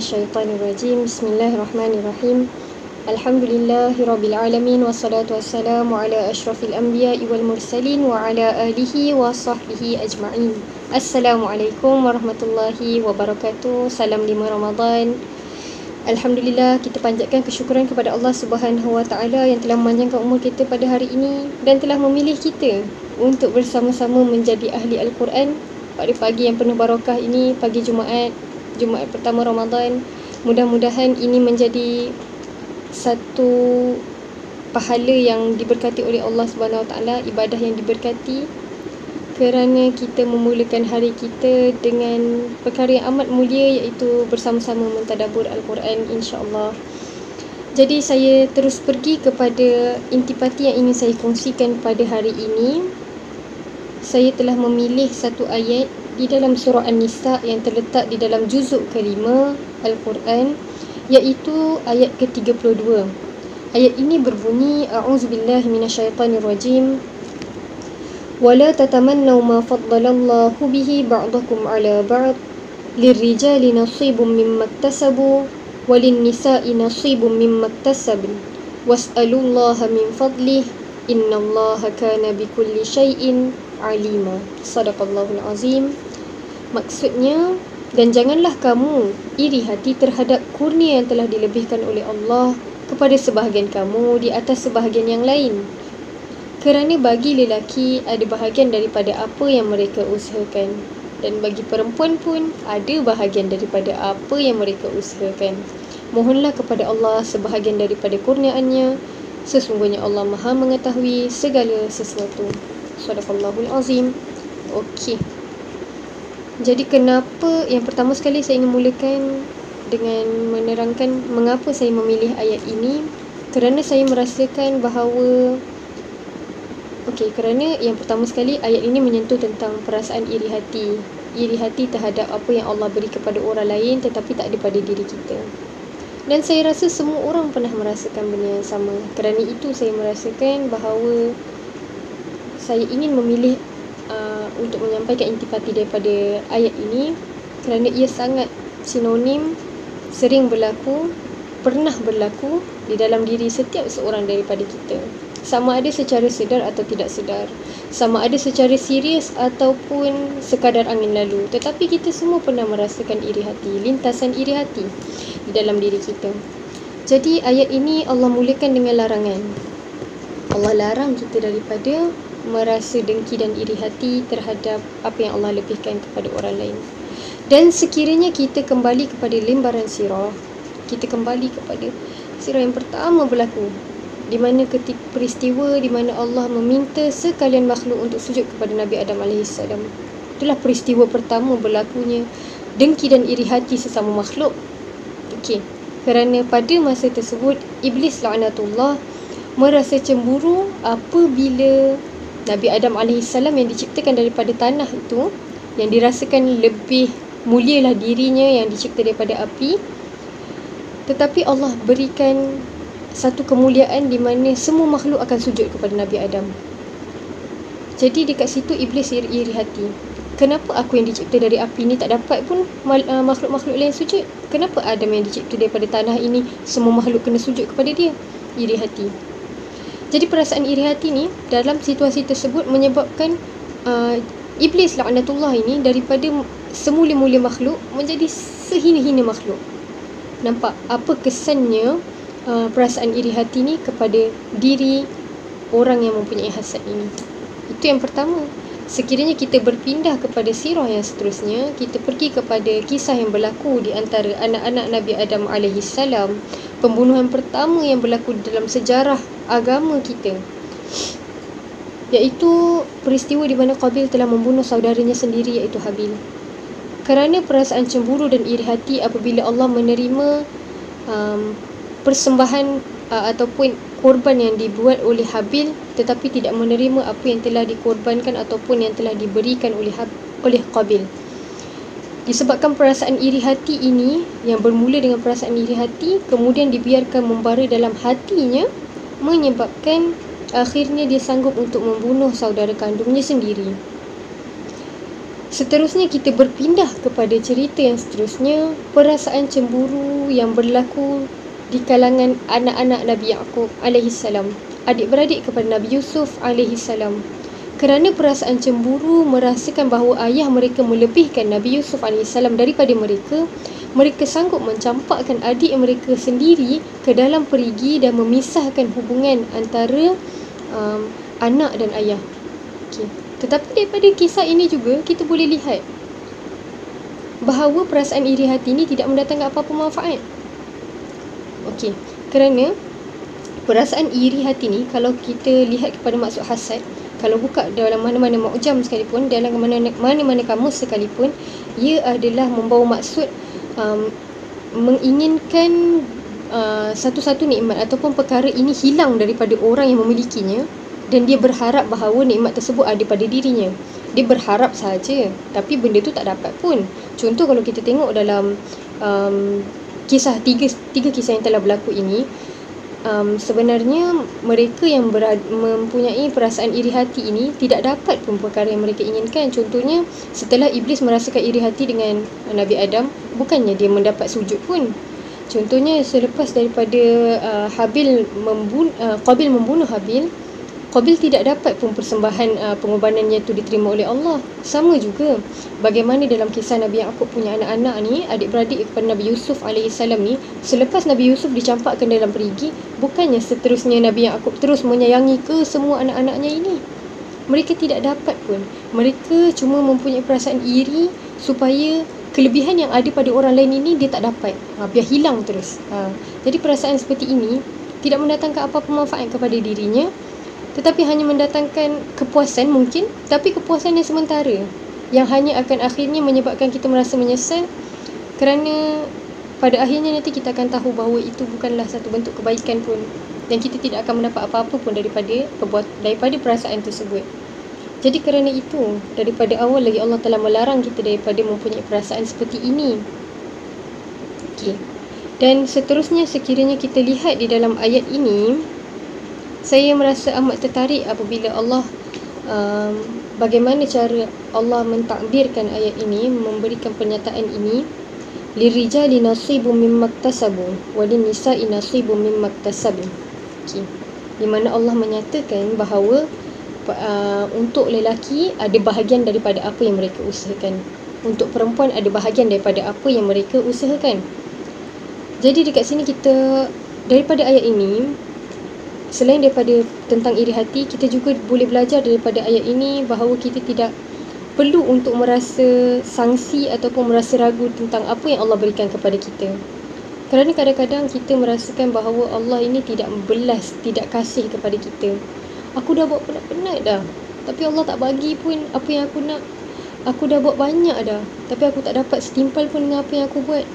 minasyaitanirrajim. Bismillahirrahmanirrahim. Alhamdulillahirabbil alamin wassalatu wassalamu ala asyrafil anbiya'i wal mursalin wa ala alihi wa sahbihi ajma'in. Assalamualaikum warahmatullahi wabarakatuh. Salam 5 Ramadan. Alhamdulillah, kita panjatkan kesyukuran kepada Allah Subhanahu wa taala yang telah memanjangkan umur kita pada hari ini dan telah memilih kita untuk bersama-sama menjadi ahli Al-Quran pada pagi yang penuh barakah ini, pagi Jumaat pertama Ramadan. Mudah-mudahan ini menjadi satu pahala yang diberkati oleh Allah Subhanahu Wa Taala, ibadah yang diberkati, kerana kita memulakan hari kita dengan perkara yang amat mulia, iaitu bersama-sama mentadabbur Al-Quran, insya-Allah. Jadi saya terus pergi kepada intipati yang ingin saya kongsikan pada hari ini. Saya telah memilih satu ayat di dalam surah An-Nisa yang terletak di dalam juzuk kelima Al-Quran, iaitu ayat ke-32. Ayat ini berbunyi, A'udzubillahi minasyaitanirrajim. Wala tatamannaw ma faddalallahu bihi ba'dakum 'ala ba'd lirrijali nasibun mimma iktasabu walin-nisa'i nasibun mimma iktasabn was'alullaha min fadlih innallaha kana bikulli syai'in alima. Sadaqallahul azim. Maksudnya, dan janganlah kamu iri hati terhadap kurnia yang telah dilebihkan oleh Allah kepada sebahagian kamu di atas sebahagian yang lain, kerana bagi lelaki ada bahagian daripada apa yang mereka usahakan, dan bagi perempuan pun ada bahagian daripada apa yang mereka usahakan. Mohonlah kepada Allah sebahagian daripada kurniaannya, sesungguhnya Allah Maha mengetahui segala sesuatu. Sadaqallahul azim. Okey. Jadi kenapa, yang pertama sekali saya ingin mulakan dengan menerangkan mengapa saya memilih ayat ini. Kerana saya merasakan bahawa kerana yang pertama sekali ayat ini menyentuh tentang perasaan iri hati. Iri hati terhadap apa yang Allah beri kepada orang lain tetapi tak ada pada diri kita. Dan saya rasa semua orang pernah merasakan benda yang sama. Kerana itu saya merasakan bahawa saya ingin memilih untuk menyampaikan intipati daripada ayat ini, kerana ia sangat sinonim, sering berlaku, pernah berlaku di dalam diri setiap seorang daripada kita. Sama ada secara sedar atau tidak sedar, sama ada secara serius ataupun sekadar angin lalu, tetapi kita semua pernah merasakan iri hati, lintasan iri hati di dalam diri kita. Jadi ayat ini Allah mulakan dengan larangan. Allah larang kita daripada merasa dengki dan iri hati terhadap apa yang Allah lebihkan kepada orang lain. Dan sekiranya kita kembali kepada lembaran sirah, kita kembali kepada sirah yang pertama berlaku, di mana ketika peristiwa di mana Allah meminta sekalian makhluk untuk sujud kepada Nabi Adam AS. Itulah peristiwa pertama berlakunya dengki dan iri hati sesama makhluk. Kerana pada masa tersebut Iblis la'natullah merasa cemburu apabila Nabi Adam AS yang diciptakan daripada tanah itu, yang dirasakan lebih mulialah dirinya yang dicipta daripada api, tetapi Allah berikan satu kemuliaan di mana semua makhluk akan sujud kepada Nabi Adam. Jadi dekat situ Iblis iri hati. Kenapa aku yang dicipta dari api ni tak dapat pun makhluk-makhluk lain sujud? Kenapa Adam yang dicipta daripada tanah ini semua makhluk kena sujud kepada dia? Iri hati. Jadi perasaan iri hati ni dalam situasi tersebut menyebabkan Iblis la'natullah ini daripada semula-mula makhluk menjadi sehina-hina makhluk. Nampak apa kesannya perasaan iri hati ni kepada diri orang yang mempunyai hasad ini. Itu yang pertama. Sekiranya kita berpindah kepada sirah yang seterusnya, kita pergi kepada kisah yang berlaku di antara anak-anak Nabi Adam AS, pembunuhan pertama yang berlaku dalam sejarah agama kita, iaitu peristiwa di mana Qabil telah membunuh saudaranya sendiri, iaitu Habil. Kerana perasaan cemburu dan iri hati apabila Allah menerima persembahan ataupun korban yang dibuat oleh Habil, tetapi tidak menerima apa yang telah dikorbankan ataupun yang telah diberikan oleh Qabil. Disebabkan perasaan iri hati ini yang bermula dengan perasaan iri hati kemudian dibiarkan membara dalam hatinya, menyebabkan akhirnya dia sanggup untuk membunuh saudara kandungnya sendiri. Seterusnya kita berpindah kepada cerita yang seterusnya, perasaan cemburu yang berlaku di kalangan anak-anak Nabi Yaqub alaihissalam, adik-beradik kepada Nabi Yusuf alaihissalam. Kerana perasaan cemburu merasakan bahawa ayah mereka melebihkan Nabi Yusuf alaihissalam daripada mereka, mereka sanggup mencampakkan adik mereka sendiri ke dalam perigi dan memisahkan hubungan antara anak dan ayah. Okay. Tetapi daripada kisah ini juga kita boleh lihat bahawa perasaan iri hati ini tidak mendatangkan apa-apa manfaat. Okey, kerana perasaan iri hati ni kalau kita lihat kepada maksud hasad, kalau buka dalam mana-mana mu'jam sekalipun, dalam mana-mana kamus sekalipun, ia adalah membawa maksud menginginkan satu-satu nikmat ataupun perkara ini hilang daripada orang yang memilikinya, dan dia berharap bahawa nikmat tersebut ada pada dirinya. Dia berharap saja, tapi benda tu tak dapat pun. Contoh kalau kita tengok dalam kisah tiga kisah yang telah berlaku ini, sebenarnya mereka yang mempunyai perasaan iri hati ini tidak dapat pun perkara yang mereka inginkan. Contohnya setelah iblis merasakan iri hati dengan Nabi Adam, bukannya dia mendapat sujud pun. Contohnya selepas daripada Qabil membunuh Habil, Qabil tidak dapat pun persembahan pengorbanannya itu diterima oleh Allah. Sama juga bagaimana dalam kisah Nabi Yaqub punya anak-anak ni, adik-beradik kepada Nabi Yusuf alaihissalam ni, selepas Nabi Yusuf dicampakkan dalam perigi, bukannya seterusnya Nabi Yaqub terus menyayangi ke semua anak-anaknya ini. Mereka tidak dapat pun. Mereka cuma mempunyai perasaan iri supaya kelebihan yang ada pada orang lain ini dia tak dapat. Biar hilang terus. Jadi perasaan seperti ini tidak mendatangkan apa-apa manfaat kepada dirinya, tetapi hanya mendatangkan kepuasan mungkin, tapi kepuasan yang sementara, yang hanya akan akhirnya menyebabkan kita merasa menyesal, kerana pada akhirnya nanti kita akan tahu bahawa itu bukanlah satu bentuk kebaikan pun, dan kita tidak akan mendapat apa-apa pun daripada perasaan tersebut. Jadi kerana itu, daripada awal lagi Allah telah melarang kita daripada mempunyai perasaan seperti ini. Okay. Dan seterusnya sekiranya kita lihat di dalam ayat ini, saya merasa amat tertarik apabila Allah bagaimana cara Allah mentakbirkan ayat ini, memberikan pernyataan ini, lirijali nasibum mimma iktasabu wa linnisa'i nasibum mimma iktasabu. Okey. Di mana Allah menyatakan bahawa untuk lelaki ada bahagian daripada apa yang mereka usahakan, untuk perempuan ada bahagian daripada apa yang mereka usahakan. Jadi dekat sini kita, daripada ayat ini, selain daripada tentang iri hati, kita juga boleh belajar daripada ayat ini bahawa kita tidak perlu untuk merasa sangsi ataupun merasa ragu tentang apa yang Allah berikan kepada kita. Kerana kadang-kadang kita merasakan bahawa Allah ini tidak membelas, tidak kasih kepada kita. Aku dah buat penat-penat dah, tapi Allah tak bagi pun apa yang aku nak. Aku dah buat banyak dah, tapi aku tak dapat setimpal pun dengan apa yang aku buat.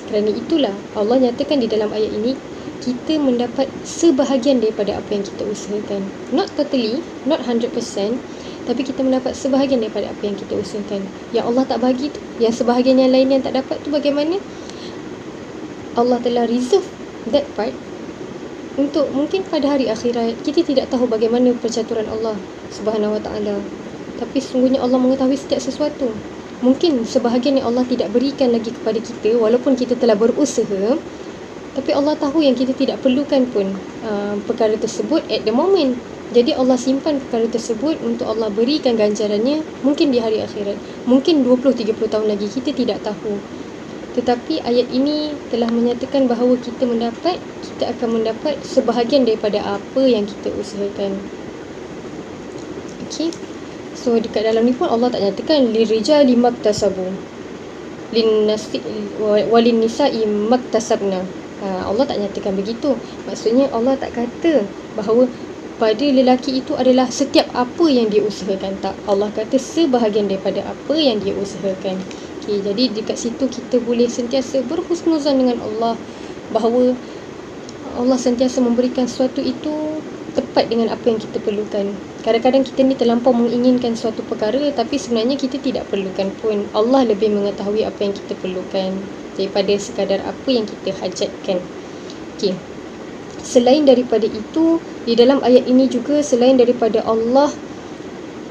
Kerana itulah Allah nyatakan di dalam ayat ini, kita mendapat sebahagian daripada apa yang kita usahakan. Not totally, not 100%, tapi kita mendapat sebahagian daripada apa yang kita usahakan. Yang Allah tak bagi tu, yang sebahagian yang lain yang tak dapat tu bagaimana? Allah telah reserve that part untuk mungkin pada hari akhirat. Kita tidak tahu bagaimana percaturan Allah Subhanahu Wa Taala, tapi sesungguhnya Allah mengetahui setiap sesuatu. Mungkin sebahagian yang Allah tidak berikan lagi kepada kita walaupun kita telah berusaha, tapi Allah tahu yang kita tidak perlukan pun perkara tersebut at the moment. Jadi Allah simpan perkara tersebut untuk Allah berikan ganjarannya mungkin di hari akhirat. Mungkin 20-30 tahun lagi, kita tidak tahu. Tetapi ayat ini telah menyatakan bahawa kita akan mendapat sebahagian daripada apa yang kita usahakan. Okay. So dekat dalam ni pun Allah tak nyatakan lirijali maktasabu walin nisa'i maktasabna. Allah tak nyatakan begitu. Maksudnya Allah tak kata bahawa pada lelaki itu adalah setiap apa yang dia usahakan. Tak, Allah kata sebahagian daripada apa yang dia usahakan. Okay, jadi dekat situ kita boleh sentiasa berhusnuzan dengan Allah bahawa Allah sentiasa memberikan sesuatu itu tepat dengan apa yang kita perlukan. Kadang-kadang kita ni terlampau menginginkan suatu perkara, tapi sebenarnya kita tidak perlukan pun. Allah lebih mengetahui apa yang kita perlukan daripada sekadar apa yang kita hajatkan. Okey. Selain daripada itu, di dalam ayat ini juga, selain daripada Allah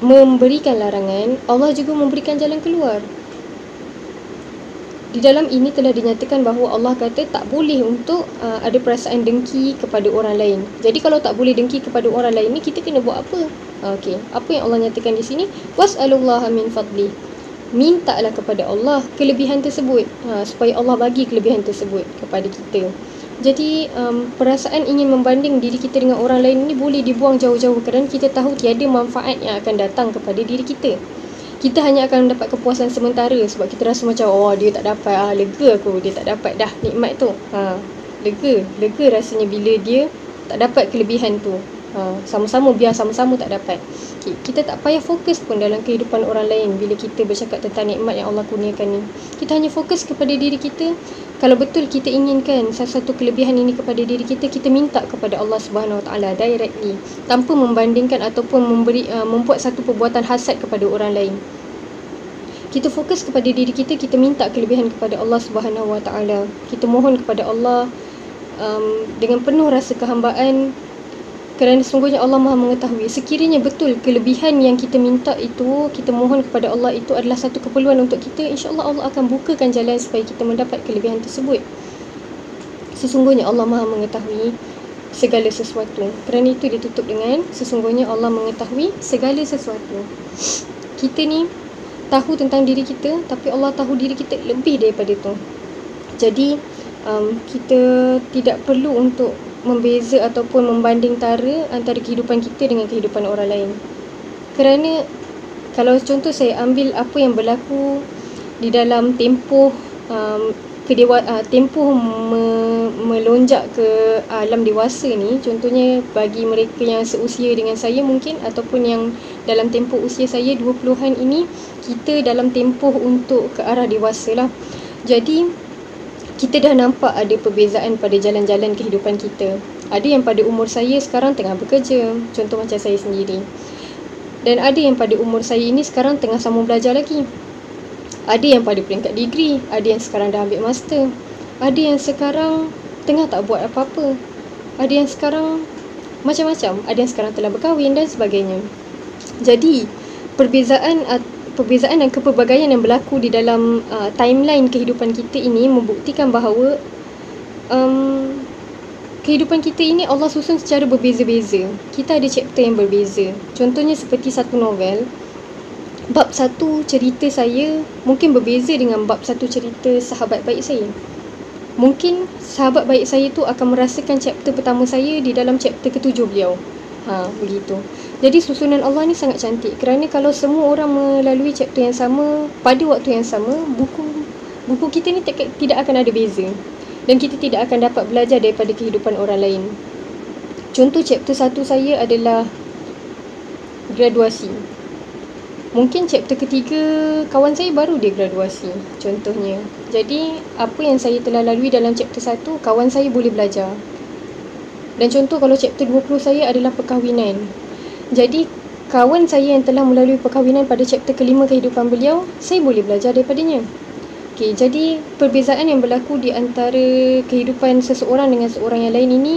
memberikan larangan, Allah juga memberikan jalan keluar. Di dalam ini telah dinyatakan bahawa Allah kata tak boleh untuk ada perasaan dengki kepada orang lain. Jadi kalau tak boleh dengki kepada orang lain ni, kita kena buat apa? Okey, apa yang Allah nyatakan di sini? Was'alullaha min fadli. Mintalah kepada Allah kelebihan tersebut, supaya Allah bagi kelebihan tersebut kepada kita. Jadi perasaan ingin membanding diri kita dengan orang lain ni boleh dibuang jauh-jauh, kerana kita tahu tiada manfaat yang akan datang kepada diri kita. Kita hanya akan mendapat kepuasan sementara sebab kita rasa macam dia tak dapat, lega aku dia tak dapat dah nikmat tu. Lega rasanya bila dia tak dapat kelebihan tu. Sama-sama biar sama-sama tak dapat. Kita tak payah fokus pun dalam kehidupan orang lain bila kita bercakap tentang nikmat yang Allah kurniakan ni. Kita hanya fokus kepada diri kita. Kalau betul kita inginkan satu kelebihan ini kepada diri kita, kita minta kepada Allah Subhanahu Wa Taala directly, tanpa membandingkan ataupun membuat satu perbuatan hasad kepada orang lain. Kita fokus kepada diri kita, kita minta kelebihan kepada Allah Subhanahu Wa Taala. Kita mohon kepada Allah dengan penuh rasa kehambaan, kerana sesungguhnya Allah Maha mengetahui. Sekiranya betul kelebihan yang kita minta itu, kita mohon kepada Allah itu adalah satu keperluan untuk kita, insya-Allah Allah akan bukakan jalan supaya kita mendapat kelebihan tersebut. Sesungguhnya Allah Maha mengetahui segala sesuatu. Kerana itu ditutup dengan sesungguhnya Allah mengetahui segala sesuatu. Kita ni tahu tentang diri kita, tapi Allah tahu diri kita lebih daripada itu. Jadi kita tidak perlu untuk membeza ataupun membanding-tara antara kehidupan kita dengan kehidupan orang lain. Kerana kalau contoh saya ambil apa yang berlaku di dalam tempoh melonjak ke alam dewasa ni, contohnya bagi mereka yang seusia dengan saya mungkin, ataupun yang dalam tempoh usia saya 20-an ini, kita dalam tempoh untuk ke arah dewasa lah. Jadi kita dah nampak ada perbezaan pada jalan-jalan kehidupan kita. Ada yang pada umur saya sekarang tengah bekerja, contoh macam saya sendiri. Dan ada yang pada umur saya ini sekarang tengah sambung belajar lagi. Ada yang pada peringkat degree, ada yang sekarang dah ambil master. Ada yang sekarang tengah tak buat apa-apa. Ada yang sekarang macam-macam, ada yang sekarang telah berkahwin dan sebagainya. Jadi, perbezaan dan kepelbagaian yang berlaku di dalam timeline kehidupan kita ini membuktikan bahawa kehidupan kita ini Allah susun secara berbeza-beza. Kita ada chapter yang berbeza. Contohnya seperti satu novel, bab satu cerita saya mungkin berbeza dengan bab satu cerita sahabat baik saya. Mungkin sahabat baik saya tu akan merasakan chapter pertama saya di dalam chapter ke-7 beliau. Begitu. Jadi susunan Allah ni sangat cantik, kerana kalau semua orang melalui chapter yang sama pada waktu yang sama, buku kita ni tidak akan ada beza, dan kita tidak akan dapat belajar daripada kehidupan orang lain. Contoh chapter 1 saya adalah graduasi. Mungkin chapter ketiga kawan saya baru dia graduasi, contohnya. Jadi apa yang saya telah lalui dalam chapter 1, kawan saya boleh belajar. Dan contoh kalau chapter 20 saya adalah perkahwinan. Jadi kawan saya yang telah melalui perkahwinan pada chapter kelima kehidupan beliau, saya boleh belajar daripadanya. Okey, jadi perbezaan yang berlaku di antara kehidupan seseorang dengan seorang yang lain ini,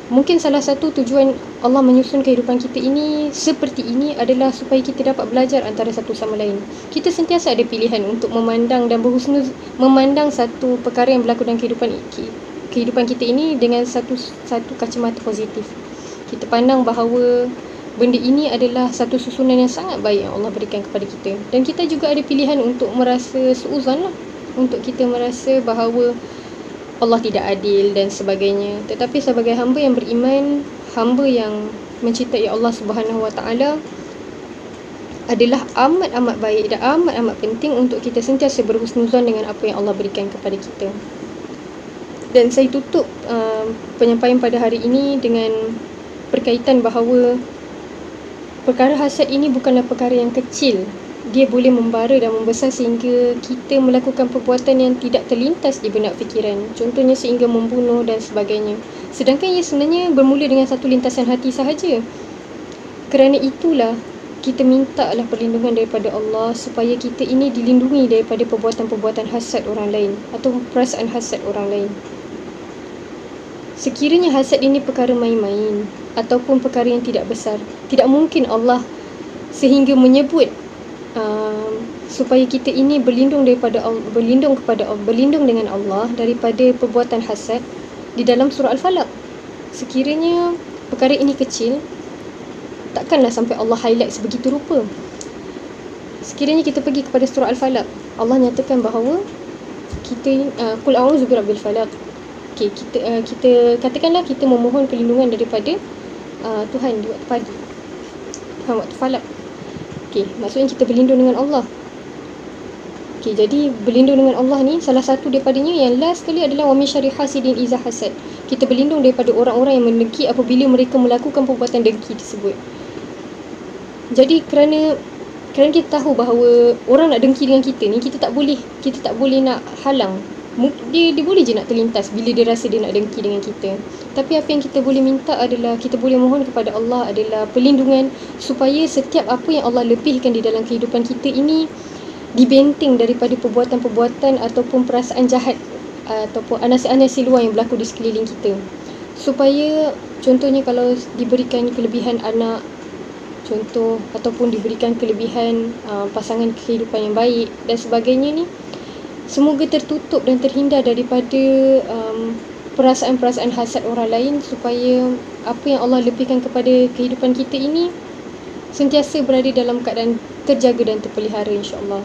mungkin salah satu tujuan Allah menyusun kehidupan kita ini seperti ini adalah supaya kita dapat belajar antara satu sama lain. Kita sentiasa ada pilihan untuk memandang dan memandang satu perkara yang berlaku dalam kehidupan kita ini dengan satu kacamata positif. Kita pandang bahawa benda ini adalah satu susunan yang sangat baik yang Allah berikan kepada kita. Dan kita juga ada pilihan untuk merasa suuzan lah, untuk kita merasa bahawa Allah tidak adil dan sebagainya. Tetapi sebagai hamba yang beriman, hamba yang mencintai Allah Subhanahu Wa Taala, adalah amat-amat baik dan amat-amat penting untuk kita sentiasa berhusnuzan dengan apa yang Allah berikan kepada kita. Dan saya tutup penyampaian pada hari ini dengan berkaitan bahawa perkara hasad ini bukanlah perkara yang kecil. Dia boleh membara dan membesar sehingga kita melakukan perbuatan yang tidak terlintas di benak fikiran. Contohnya sehingga membunuh dan sebagainya. Sedangkan ia sebenarnya bermula dengan satu lintasan hati sahaja. Kerana itulah kita mintalah perlindungan daripada Allah supaya kita ini dilindungi daripada perbuatan-perbuatan hasad orang lain atau perasaan hasad orang lain. Sekiranya hasad ini perkara main-main ataupun perkara yang tidak besar, tidak mungkin Allah sehingga menyebut supaya kita ini berlindung dengan Allah daripada perbuatan hasad di dalam surah Al-Falaq. Sekiranya perkara ini kecil, takkanlah sampai Allah highlight sebegitu rupa. Sekiranya kita pergi kepada surah Al-Falaq, Allah nyatakan bahawa kita qul a'udzu birabbil falaq. Okey, kita katakanlah kita memohon perlindungan daripada Tuhan di waktu pagi, waktu falak. Okey, maksudnya kita berlindung dengan Allah. Okey, jadi berlindung dengan Allah ni salah satu daripadanya yang last sekali adalah wa min syarri hasidin iza hasad. Kita berlindung daripada orang-orang yang mendengki apabila mereka melakukan perbuatan dengki tersebut. Jadi kerana kita tahu bahawa orang nak dengki dengan kita ni, kita tak boleh nak halang. Dia boleh je nak terlintas bila dia rasa dia nak dengki dengan kita. Tapi apa yang kita boleh minta adalah, kita boleh mohon kepada Allah adalah perlindungan supaya setiap apa yang Allah lebihkan di dalam kehidupan kita ini dibenteng daripada perbuatan-perbuatan ataupun perasaan jahat ataupun anasi-anasi luar yang berlaku di sekeliling kita. Supaya contohnya kalau diberikan kelebihan anak, contoh, ataupun diberikan kelebihan pasangan kehidupan yang baik dan sebagainya ni, semoga tertutup dan terhindar daripada perasaan-perasaan hasad orang lain, supaya apa yang Allah lebihkan kepada kehidupan kita ini sentiasa berada dalam keadaan terjaga dan terpelihara, insya-Allah.